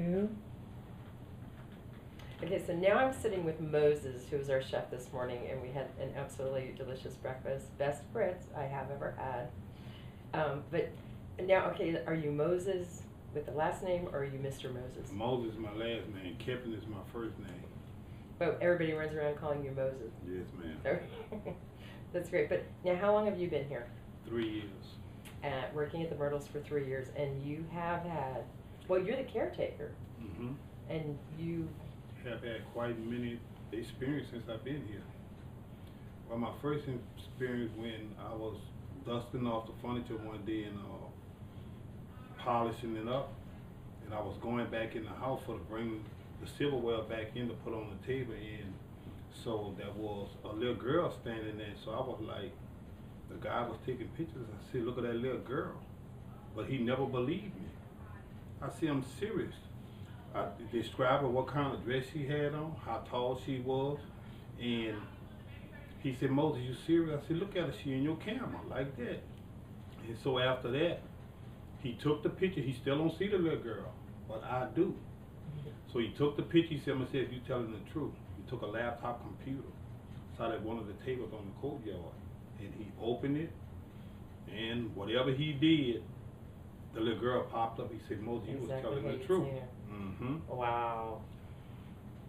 Two. Okay, so now I'm sitting with Moses, who was our chef this morning, and we had an absolutely delicious breakfast. Best grits I have ever had. But now, okay, are you Moses with the last name, or are you Mr. Moses? Moses is my last name. Kevin is my first name. But everybody runs around calling you Moses. Yes, ma'am. That's great. But now, how long have you been here? 3 years. Working at the Myrtles for 3 years, and you have had, well, you're the caretaker, and you have had quite many experiences since I've been here. Well, my first experience when I was dusting off the furniture one day and polishing it up, and I was going back in the house to bring the silverware back in to put on the table, and so there was a little girl standing there. So I was like, the guy was taking pictures. I said, look at that little girl. But he never believed me. I said, I'm serious. I described her what kind of dress she had on, how tall she was, and he said, Moses, you serious? I said, look at her, she in your camera, like that. And so after that, he took the picture. He still don't see the little girl, but I do. So he took the picture. He said, I'm gonna say, if you telling the truth. He took a laptop computer, sat at one of the tables on the courtyard, and he opened it, and whatever he did, the little girl popped up. He said, Moses, you was telling the truth. Wow.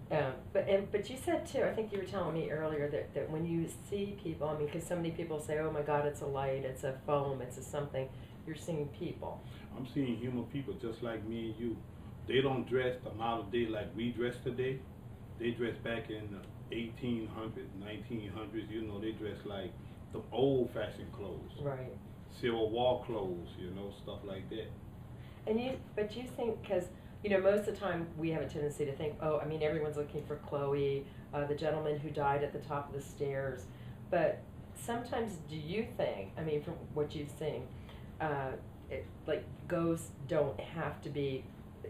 But you said too, I think you were telling me earlier that when you see people, I mean, because so many people say, oh my God, it's a light, it's a foam, it's a something, you're seeing people. I'm seeing human people just like me and you. They don't dress the amount of day like we dress today. They dress back in the 1800s, 1900s, you know, they dress like the old-fashioned clothes. Right. Civil War clothes, you know, stuff like that. And but you think, because, you know, most of the time we have a tendency to think, oh, I mean, everyone's looking for Chloe, the gentleman who died at the top of the stairs. But sometimes do you think, I mean, from what you've seen, like ghosts don't have to be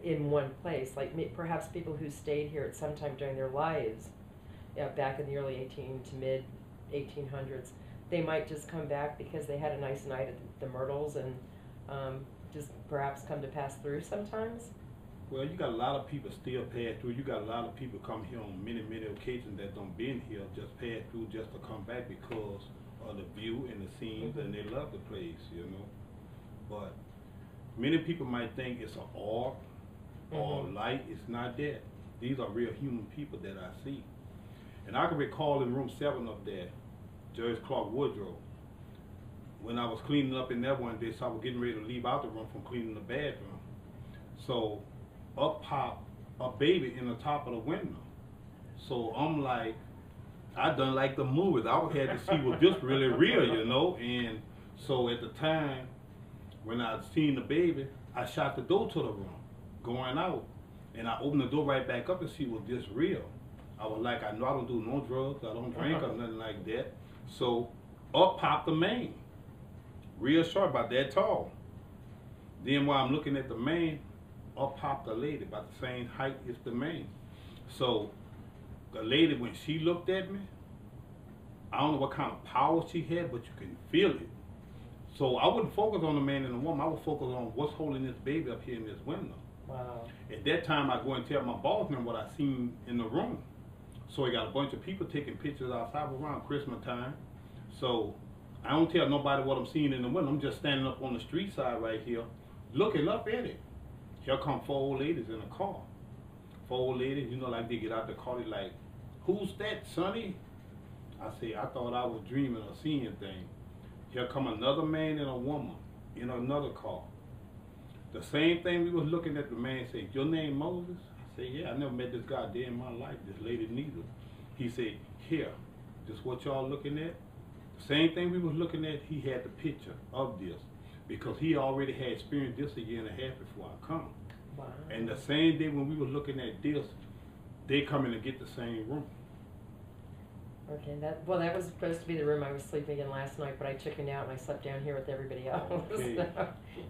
in one place. Like perhaps people who stayed here at some time during their lives, back in the early 18 to mid 1800s, they might just come back because they had a nice night at the Myrtles and just perhaps come to pass through sometimes. Well, you got a lot of people still pass through. You got a lot of people come here on many, many occasions that don't been here, just pass through just to come back because of the view and the scenes, and they love the place, you know. But many people might think it's an orb or light. It's not that. These are real human people that I see. And I can recall in room 7 up there, Judge Clark Woodrow, when I was cleaning up in there one day, so I was getting ready to leave out the room from cleaning the bathroom. So up popped a baby in the top of the window. So I'm like, I done like the movies. I had to see was this really real, you know? And so at the time, when I seen the baby, I shot the door to the room, going out. And I opened the door right back up and see was this real. I was like, I know I don't do no drugs, I don't drink or nothing like that. So up popped the man, real short, about that tall. Then while I'm looking at the man, up popped the lady, about the same height as the man. So the lady, when she looked at me, I don't know what kind of power she had, but you can feel it. So I wouldn't focus on the man and the woman, I would focus on what's holding this baby up here in this window. Wow. At that time, I go and tell my boss man what I seen in the room. So he got a bunch of people taking pictures outside around Christmas time. So I don't tell nobody what I'm seeing in the window. I'm just standing up on the street side right here, looking up at it. Here come 4 old ladies in a car. 4 old ladies, you know, like they get out the car, they like, who's that, Sonny? I say, I thought I was dreaming or seeing things. Here come another man and a woman in another car. The same thing we was looking at, the man said, your name Moses? I said, yeah, I never met this guy a day in my life, this lady neither. He said, here, this what y'all looking at? The same thing we was looking at, he had the picture of this because he already had experienced this a year and a half before I come. Wow. And the same day when we was looking at this, they come in to get the same room. Okay, that was supposed to be the room I was sleeping in last night, but I chickened out and I slept down here with everybody else. Okay,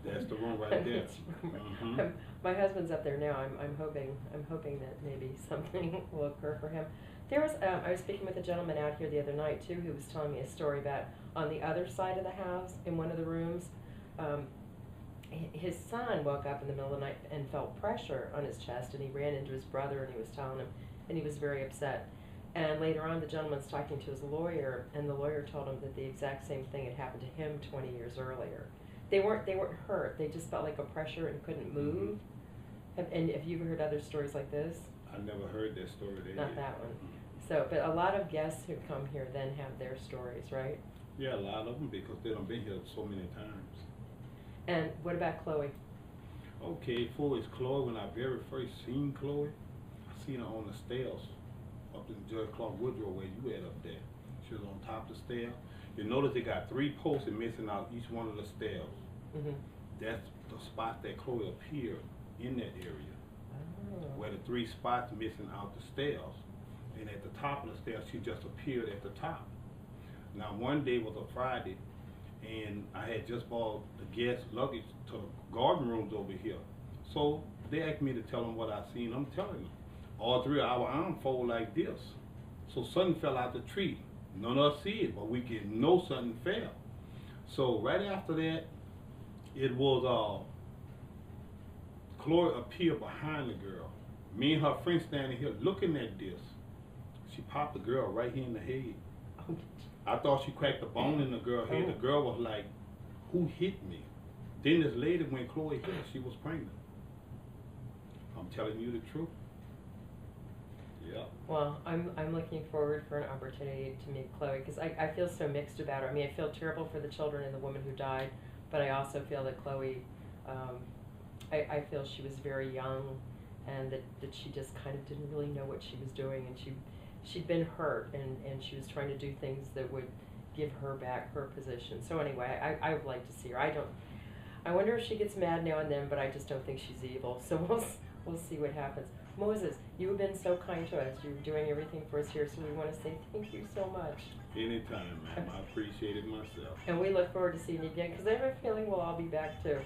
that's the room right there. My husband's up there now. I'm hoping that maybe something will occur for him. There was I was speaking with a gentleman out here the other night too, who was telling me a story about on the other side of the house in one of the rooms. his son woke up in the middle of the night and felt pressure on his chest, and he ran into his brother and he was telling him, and he was very upset. And later on, the gentleman's talking to his lawyer, and the lawyer told him that the exact same thing had happened to him 20 years earlier. They weren't hurt. They just felt like a pressure and couldn't move. And have you ever heard other stories like this? I never heard that story. Not that one. So, but a lot of guests who come here then have their stories, right? Yeah, a lot of them, because they done been here so many times. And what about Chloe? Okay, for is Chloe, when I very first seen Chloe, I seen her on the stairs up in Judge Clark Woodrow where you at up there. She was on top of the stairs. You notice they got 3 posts missing out each one of the stairs. Mm-hmm. That's the spot that Chloe appeared in that area. Oh. Where the 3 spots missing out the stairs. And at the top of the stairs, she just appeared at the top. Now, one day was a Friday, and I had just bought the guest luggage to the garden rooms over here. So they asked me to tell them what I seen. I'm telling them. All 3 of our arms fold like this. So something fell out the tree. None of us see it, but we can know something fell. So right after that, it was Chloe appeared behind the girl. Me and her friend standing here looking at this. She popped the girl right here in the head. I thought she cracked the bone in the girl's head. The girl was like, "Who hit me?" Then this lady, when Chloe hit her, she was pregnant. I'm telling you the truth. Yeah. Well, I'm looking forward for an opportunity to meet Chloe, because I feel so mixed about her. I mean, I feel terrible for the children and the woman who died, but I also feel that Chloe, I feel she was very young, and that she just kind of didn't really know what she was doing, and she'd been hurt, and she was trying to do things that would give her back her position. So anyway, I would like to see her. I wonder if she gets mad now and then, but I just don't think she's evil. So we'll see what happens. Moses, you have been so kind to us. You're doing everything for us here, so we want to say thank you so much. Anytime, ma'am. I appreciate it myself. And we look forward to seeing you again, because I have a feeling we'll all be back too.